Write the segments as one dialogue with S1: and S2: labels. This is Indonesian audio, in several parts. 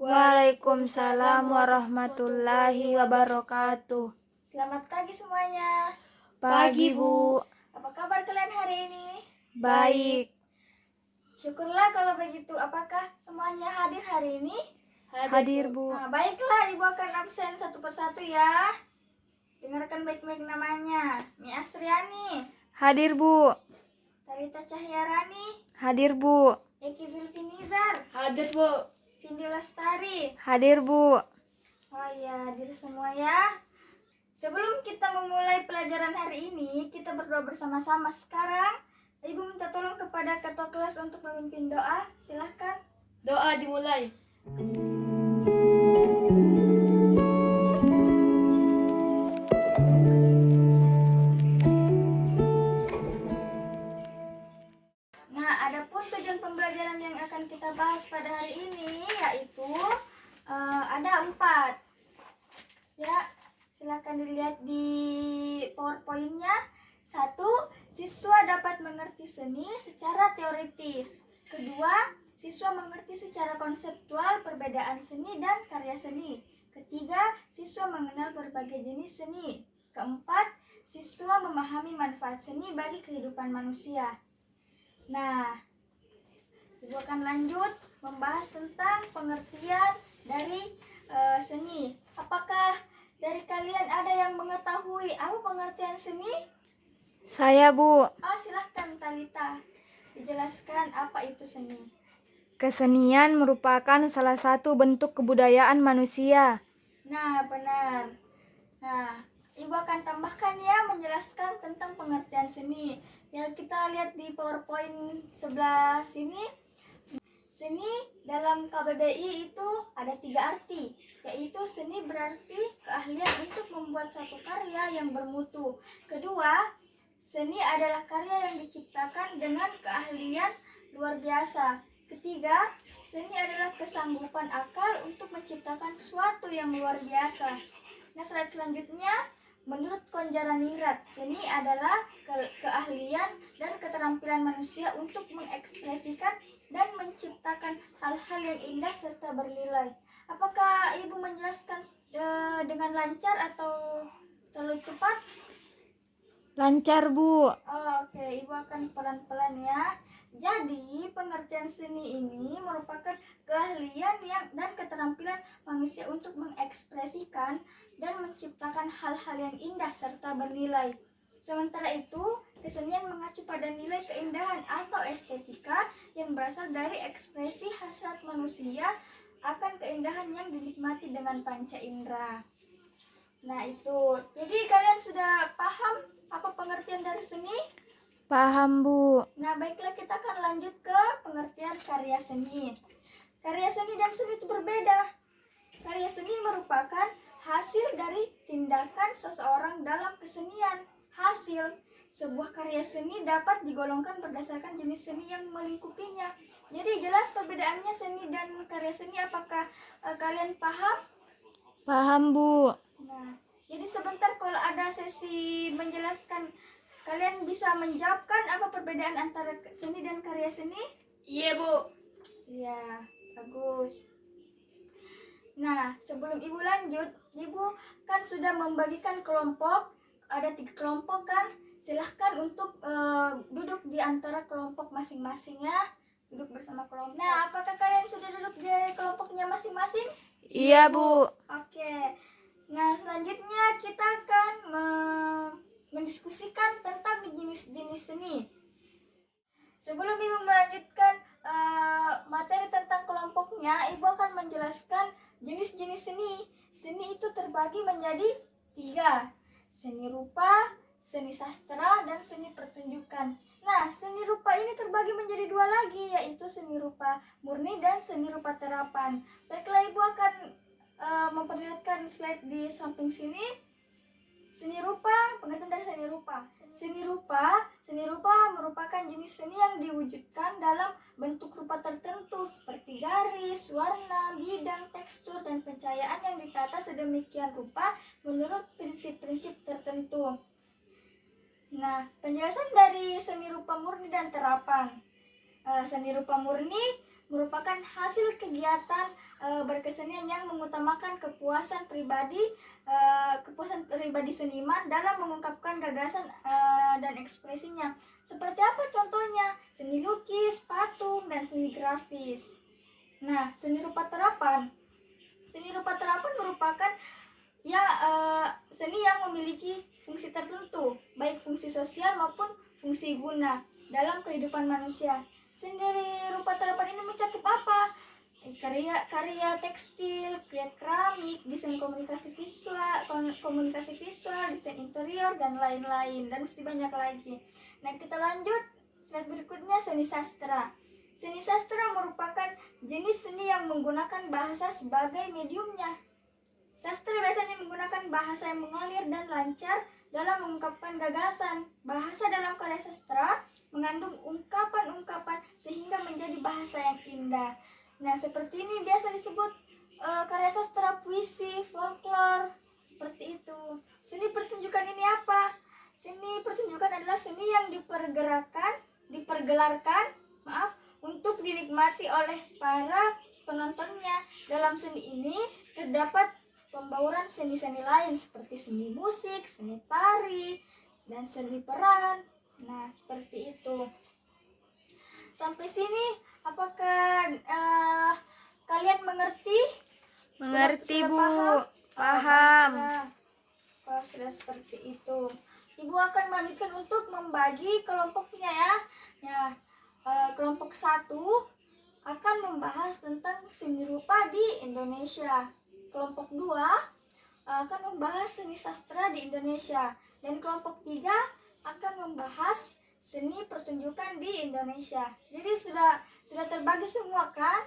S1: Waalaikumsalam warahmatullahi wabarakatuh.
S2: Selamat pagi semuanya.
S1: Pagi, Bu.
S2: Apa kabar kalian hari ini?
S1: Baik.
S2: Syukurlah kalau begitu. Apakah semuanya hadir hari ini?
S1: Hadir, Bu.
S2: Nah, baiklah, Ibu akan absen satu persatu ya. Dengarkan baik-baik namanya. Mi Asriani.
S1: Hadir, Bu.
S2: Talita Cahyarani.
S1: Hadir, Bu.
S2: Eki Zulfinizar.
S1: Hadir, Bu.
S2: Vindi Lestari.
S1: Hadir, Bu.
S2: Oh ya, hadir semua ya. Sebelum kita memulai pelajaran hari ini, kita berdoa bersama-sama. Sekarang, Ibu minta tolong kepada ketua kelas untuk memimpin doa. Silahkan.
S1: Doa dimulai.
S2: Nah, adapun tujuan pembelajaran yang akan kita bahas pada hari ini, yaitu ada 4. Ya, silakan dilihat di PowerPoint-nya. 1. Siswa dapat mengerti seni secara teoritis. 2. Siswa mengerti secara konseptual perbedaan seni dan karya seni. 3. Siswa mengenal berbagai jenis seni. 4. Siswa memahami manfaat seni bagi kehidupan manusia. Nah, Ibu akan lanjut membahas tentang pengertian dari seni. Apakah dari kalian ada yang mengetahui apa pengertian seni?
S1: Saya, Bu.
S2: Silahkan Talita, dijelaskan apa itu seni.
S1: Kesenian merupakan salah satu bentuk kebudayaan manusia.
S2: Nah, benar. Nah, Ibu akan tambahkan ya, menjelaskan tentang pengertian seni. Ya, kita lihat di PowerPoint sebelah sini. Seni dalam KBBI itu ada 3 arti, yaitu seni berarti keahlian untuk membuat suatu karya yang bermutu. 2, seni adalah karya yang diciptakan dengan keahlian luar biasa. 3, seni adalah kesanggupan akal untuk menciptakan sesuatu yang luar biasa. Nah, slide selanjutnya, menurut Konjaraningrat, seni adalah keahlian dan keterampilan manusia untuk mengekspresikan dan menciptakan hal-hal yang indah serta bernilai. Apakah Ibu menjelaskan dengan lancar atau terlalu cepat?
S1: Lancar, Bu.
S2: Oke, Ibu akan pelan-pelan ya. Jadi, pengertian seni ini merupakan keahlian dan keterampilan manusia untuk mengekspresikan dan menciptakan hal-hal yang indah serta bernilai. Sementara itu, kesenian mengacu pada nilai keindahan atau estetika yang berasal dari ekspresi hasrat manusia akan keindahan yang dinikmati dengan panca indera. Nah, itu. Jadi kalian sudah paham apa pengertian dari seni?
S1: Paham, Bu.
S2: Nah, baiklah, kita akan lanjut ke pengertian karya seni. Karya seni dan seni itu berbeda. Karya seni merupakan hasil dari tindakan seseorang dalam kesenian. Hasil sebuah karya seni dapat digolongkan berdasarkan jenis seni yang melingkupinya. Jadi jelas perbedaannya seni dan karya seni. Apakah kalian paham?
S1: Paham, Bu.
S2: Nah, jadi sebentar kalau ada sesi menjelaskan, kalian bisa menjawabkan apa perbedaan antara seni dan karya seni?
S1: Iya, Bu.
S2: Iya, bagus. Nah, sebelum Ibu lanjut, Ibu kan sudah membagikan kelompok, ada 3 kelompok kan? Silahkan untuk duduk di antara kelompok masing-masing ya. Duduk bersama kelompok. Nah, apakah kalian sudah duduk di kelompoknya masing-masing?
S1: Iya, Bu.
S2: Oke. Nah, selanjutnya kita akan mendiskusikan tentang jenis-jenis seni. Sebelum Ibu melanjutkan materi tentang kelompoknya, Ibu akan menjelaskan jenis-jenis seni. Seni itu terbagi menjadi 3. Seni rupa, seni sastra, dan seni pertunjukan. Nah, seni rupa ini terbagi menjadi 2 lagi, yaitu seni rupa murni dan seni rupa terapan. Baiklah, Ibu akan memperlihatkan slide di samping sini. Seni rupa, pengertian dari seni rupa. Seni rupa merupakan jenis seni yang diwujudkan dalam bentuk rupa tertentu seperti garis, warna, bidang, tekstur, dan pencahayaan yang ditata sedemikian rupa menurut prinsip-prinsip tertentu. Nah, penjelasan dari seni rupa murni dan terapan. Seni rupa murni merupakan hasil kegiatan berkesenian yang mengutamakan kepuasan pribadi seniman dalam mengungkapkan gagasan dan ekspresinya. Seperti apa contohnya? Seni lukis, patung, dan seni grafis. Nah, seni rupa terapan. Seni rupa terapan merupakan seni yang memiliki fungsi tertentu, baik fungsi sosial maupun fungsi guna dalam kehidupan manusia. Seni rupa terapan ini mencakup apa? Karya tekstil, karya keramik, desain komunikasi visual, desain interior, dan lain-lain, dan mesti banyak lagi. Nah, kita lanjut slide berikutnya, seni sastra. Seni sastra merupakan jenis seni yang menggunakan bahasa sebagai mediumnya. Sastra biasanya menggunakan bahasa yang mengalir dan lancar dalam mengungkapkan gagasan. Bahasa dalam karya sastra mengandung ungkapan-ungkapan sehingga menjadi bahasa yang indah. Nah, seperti ini biasa disebut karya sastra, puisi, folklore, seperti itu. Seni pertunjukan ini apa? Seni pertunjukan adalah seni yang dipergelarkan untuk dinikmati oleh para penontonnya. Dalam seni ini terdapat pembauran seni-seni lain seperti seni musik, seni tari, dan seni peran. Nah, seperti itu. Sampai sini, apakah kalian mengerti?
S1: Mengerti,
S2: Sudah
S1: Bu.
S2: paham?
S1: Paham.
S2: Kalau sudah seperti itu, Ibu akan melanjutkan untuk membagi kelompoknya ya. Kelompok 1 akan membahas tentang seni rupa di Indonesia. Kelompok 2 akan membahas seni sastra di Indonesia. Dan kelompok 3 akan membahas seni pertunjukan di Indonesia. Jadi sudah terbagi semua kan?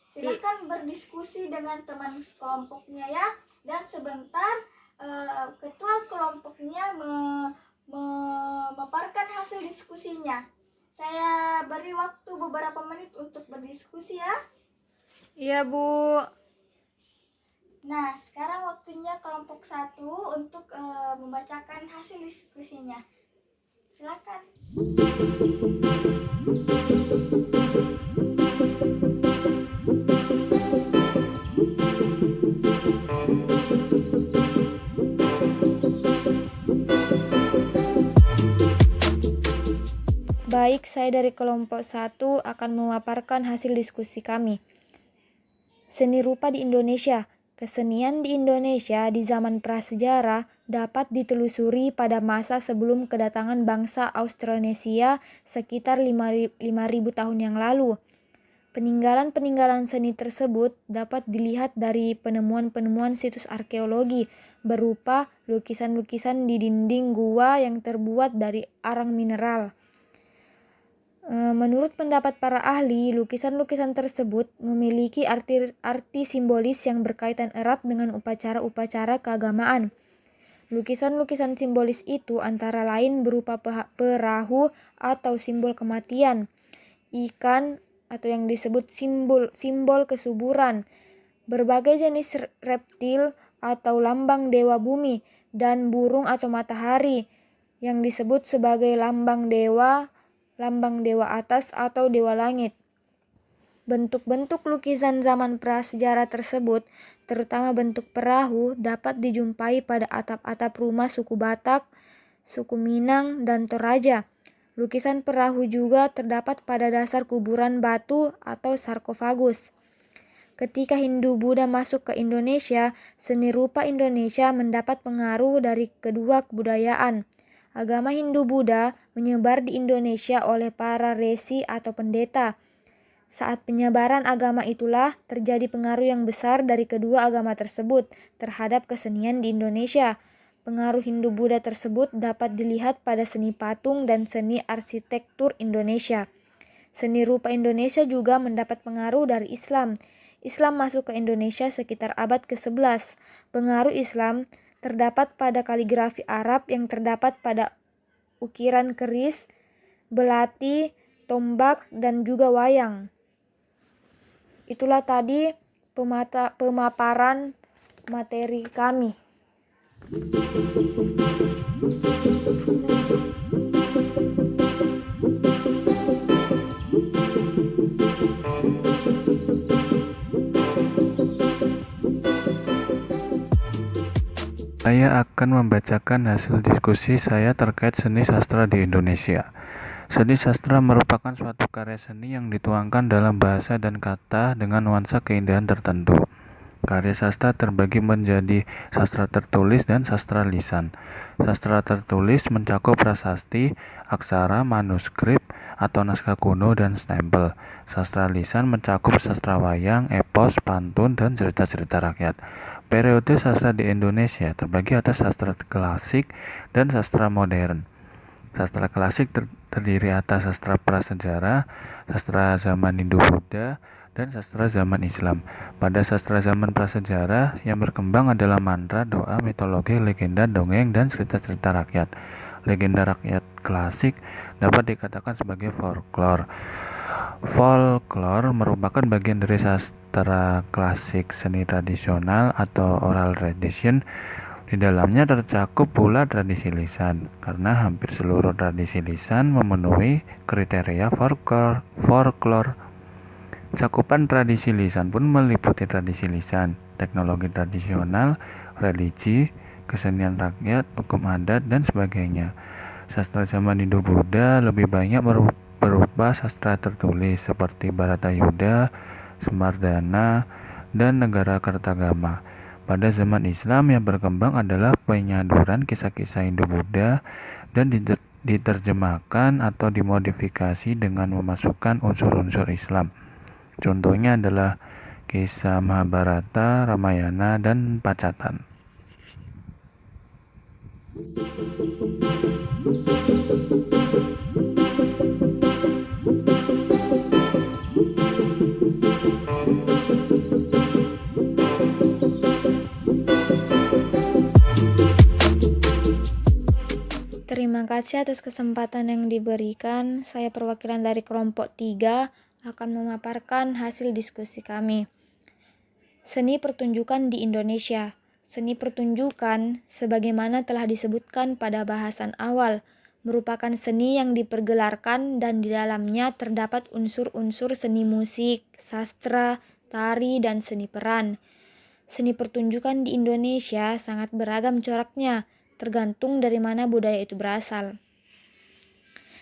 S2: Silahkan berdiskusi dengan teman kelompoknya ya. Dan sebentar ketua kelompoknya memaparkan hasil diskusinya. Saya beri waktu beberapa menit untuk berdiskusi ya.
S1: Iya, Bu.
S2: Nah, sekarang waktunya kelompok 1 untuk membacakan hasil diskusinya. Silakan.
S1: Baik, saya dari kelompok 1 akan memaparkan hasil diskusi kami. Seni rupa di Indonesia. Kesenian di Indonesia di zaman prasejarah dapat ditelusuri pada masa sebelum kedatangan bangsa Austronesia sekitar 5.000 tahun yang lalu. Peninggalan-peninggalan seni tersebut dapat dilihat dari penemuan-penemuan situs arkeologi berupa lukisan-lukisan di dinding gua yang terbuat dari arang mineral. Menurut pendapat para ahli, lukisan-lukisan tersebut memiliki arti simbolis yang berkaitan erat dengan upacara-upacara keagamaan. Lukisan-lukisan simbolis itu antara lain berupa perahu atau simbol kematian, ikan atau yang disebut simbol kesuburan, berbagai jenis reptil atau lambang dewa bumi, dan burung atau matahari yang disebut sebagai lambang dewa atas atau dewa langit. Bentuk-bentuk lukisan zaman prasejarah tersebut, terutama bentuk perahu, dapat dijumpai pada atap-atap rumah suku Batak, suku Minang, dan Toraja. Lukisan perahu juga terdapat pada dasar kuburan batu atau sarkofagus. Ketika Hindu-Buddha masuk ke Indonesia, seni rupa Indonesia mendapat pengaruh dari kedua kebudayaan. Agama Hindu-Buddha menyebar di Indonesia oleh para resi atau pendeta. Saat penyebaran agama itulah terjadi pengaruh yang besar dari kedua agama tersebut terhadap kesenian di Indonesia. Pengaruh Hindu-Buddha tersebut dapat dilihat pada seni patung dan seni arsitektur Indonesia. Seni rupa Indonesia juga mendapat pengaruh dari Islam. Islam masuk ke Indonesia sekitar abad ke-11. Pengaruh Islam terdapat pada kaligrafi Arab yang terdapat pada ukiran keris, belati, tombak, dan juga wayang. Itulah tadi pemaparan materi kami.
S3: Saya akan membacakan hasil diskusi saya terkait seni sastra di Indonesia. Seni sastra merupakan suatu karya seni yang dituangkan dalam bahasa dan kata dengan nuansa keindahan tertentu. Karya sastra terbagi menjadi sastra tertulis dan sastra lisan. Sastra tertulis mencakup prasasti, aksara, manuskrip, atau naskah kuno dan stempel. Sastra lisan mencakup sastra wayang, epos, pantun, dan cerita-cerita rakyat. Periode sastra di Indonesia terbagi atas sastra klasik dan sastra modern. Sastra klasik terdiri atas sastra prasejarah, sastra zaman Hindu-Buddha, dan sastra zaman Islam. Pada sastra zaman prasejarah, yang berkembang adalah mantra, doa, mitologi, legenda, dongeng, dan cerita-cerita rakyat. Legenda rakyat klasik dapat dikatakan sebagai folklore. Folklore merupakan bagian dari sastra klasik seni tradisional atau oral tradition. Di dalamnya tercakup pula tradisi lisan, karena hampir seluruh tradisi lisan memenuhi kriteria folklore. Cakupan tradisi lisan pun meliputi tradisi lisan, teknologi tradisional, religi, kesenian rakyat, hukum adat, dan sebagainya. Sastra zaman Hindu-Buddha lebih banyak berupa sastra tertulis seperti Bharatayuda, Semardana, dan Negara Kertagama. Pada zaman Islam yang berkembang adalah penyaduran kisah-kisah Hindu-Buddha dan diterjemahkan atau dimodifikasi dengan memasukkan unsur-unsur Islam. Contohnya adalah kisah Mahabharata, Ramayana, dan Pacatan.
S1: Terima kasih atas kesempatan yang diberikan. Saya perwakilan dari kelompok 3 akan memaparkan hasil diskusi kami. Seni pertunjukan di Indonesia. Seni pertunjukan, sebagaimana telah disebutkan pada bahasan awal, merupakan seni yang dipergelarkan dan di dalamnya terdapat unsur-unsur seni musik, sastra, tari, dan seni peran. Seni pertunjukan di Indonesia sangat beragam coraknya, tergantung dari mana budaya itu berasal.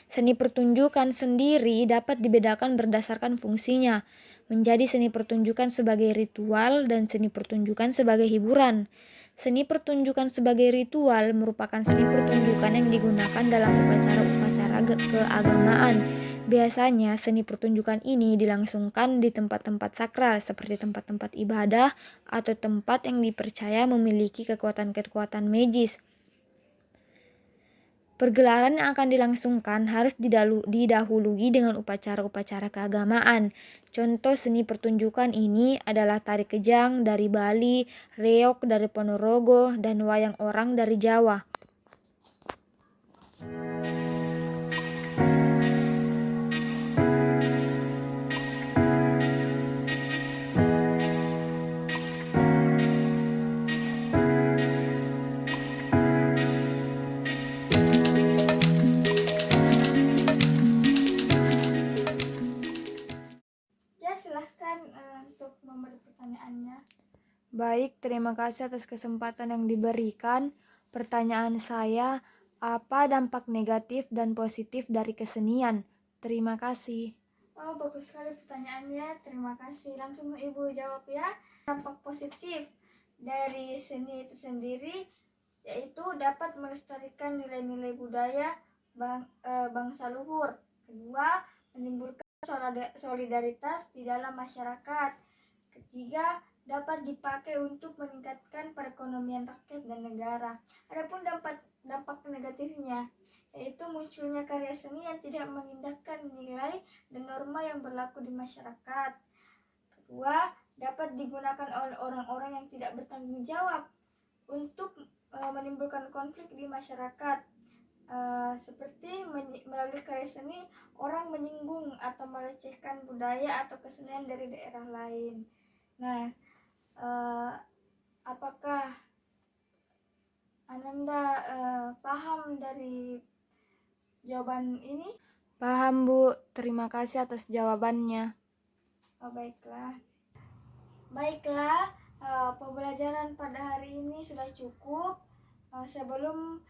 S1: Seni pertunjukan sendiri dapat dibedakan berdasarkan fungsinya, menjadi seni pertunjukan sebagai ritual dan seni pertunjukan sebagai hiburan. Seni pertunjukan sebagai ritual merupakan seni pertunjukan yang digunakan dalam upacara-upacara keagamaan. Biasanya seni pertunjukan ini dilangsungkan di tempat-tempat sakral seperti tempat-tempat ibadah atau tempat yang dipercaya memiliki kekuatan-kekuatan magis. Pergelaran yang akan dilangsungkan harus didahului dengan upacara-upacara keagamaan. Contoh seni pertunjukan ini adalah tari kejang dari Bali, reog dari Ponorogo, dan wayang orang dari Jawa.
S2: Ya, silahkan untuk memberi pertanyaannya.
S1: Baik, terima kasih atas kesempatan yang diberikan. Pertanyaan saya, apa dampak negatif dan positif dari kesenian? Terima kasih.
S2: Oh, bagus sekali pertanyaannya. Terima kasih. Langsung Ibu jawab ya. Dampak positif dari seni itu sendiri yaitu dapat melestarikan nilai-nilai budaya bangsa luhur. Kedua, menimbulkan solidaritas di dalam masyarakat. Ketiga, dapat dipakai untuk meningkatkan perekonomian rakyat dan negara. Adapun dampak negatifnya yaitu munculnya karya seni yang tidak mengindahkan nilai dan norma yang berlaku di masyarakat. Kedua, dapat digunakan oleh orang-orang yang tidak bertanggung jawab untuk menimbulkan konflik di masyarakat. Seperti melalui karya seni orang menyinggung atau melecehkan budaya atau kesenian dari daerah lain. Nah, apakah Ananda paham dari jawaban ini?
S1: Paham, Bu. Terima kasih atas jawabannya.
S2: Oh, baiklah, pembelajaran pada hari ini sudah cukup. Sebelum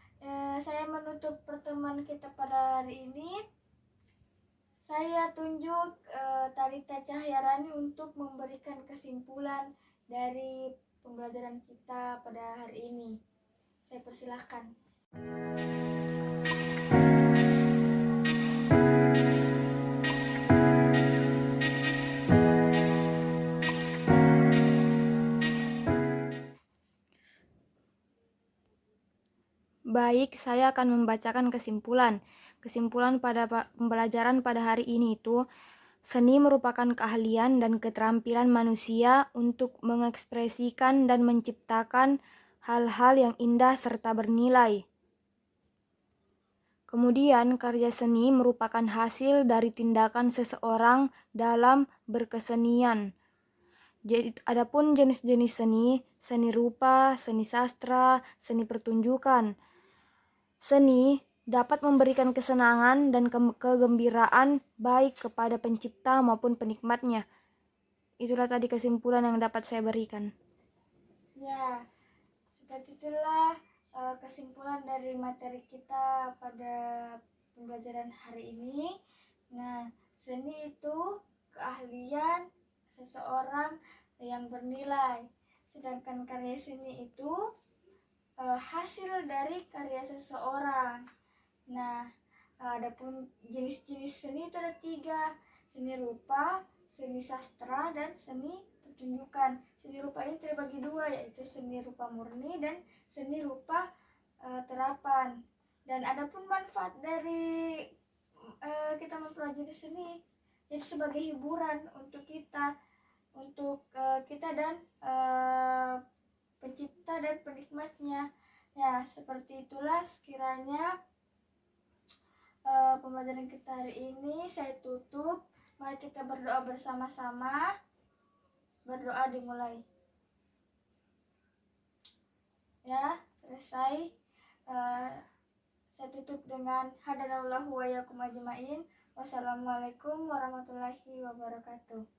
S2: saya menutup pertemuan kita pada hari ini, saya tunjuk Talita Cahyarani untuk memberikan kesimpulan dari pembelajaran kita pada hari ini. Saya persilahkan.
S1: Baik, saya akan membacakan kesimpulan. Kesimpulan pada pembelajaran pada hari ini itu, seni merupakan keahlian dan keterampilan manusia untuk mengekspresikan dan menciptakan hal-hal yang indah serta bernilai. Kemudian, karya seni merupakan hasil dari tindakan seseorang dalam berkesenian. Jadi, adapun jenis-jenis seni, seni rupa, seni sastra, seni pertunjukan. Seni dapat memberikan kesenangan dan kegembiraan baik kepada pencipta maupun penikmatnya. Itulah tadi kesimpulan yang dapat saya berikan.
S2: Ya, seperti itulah kesimpulan dari materi kita pada pembelajaran hari ini. Nah, seni itu keahlian seseorang yang bernilai, sedangkan karya seni itu hasil dari karya seseorang. Nah, adapun jenis-jenis seni itu ada 3, seni rupa, seni sastra, dan seni pertunjukan. Seni rupa ini terbagi 2, yaitu seni rupa murni dan seni rupa terapan. Dan adapun manfaat dari kita mempelajari seni, yaitu sebagai hiburan untuk kita dan pencipta dan penikmatnya. Ya, seperti itulah sekiranya pembelajaran kita hari ini. Saya tutup. Mari kita berdoa bersama-sama. Berdoa dimulai. Ya, selesai. Saya tutup dengan hadanallahu wa iyyakum ajmain. Wassalamualaikum warahmatullahi wabarakatuh.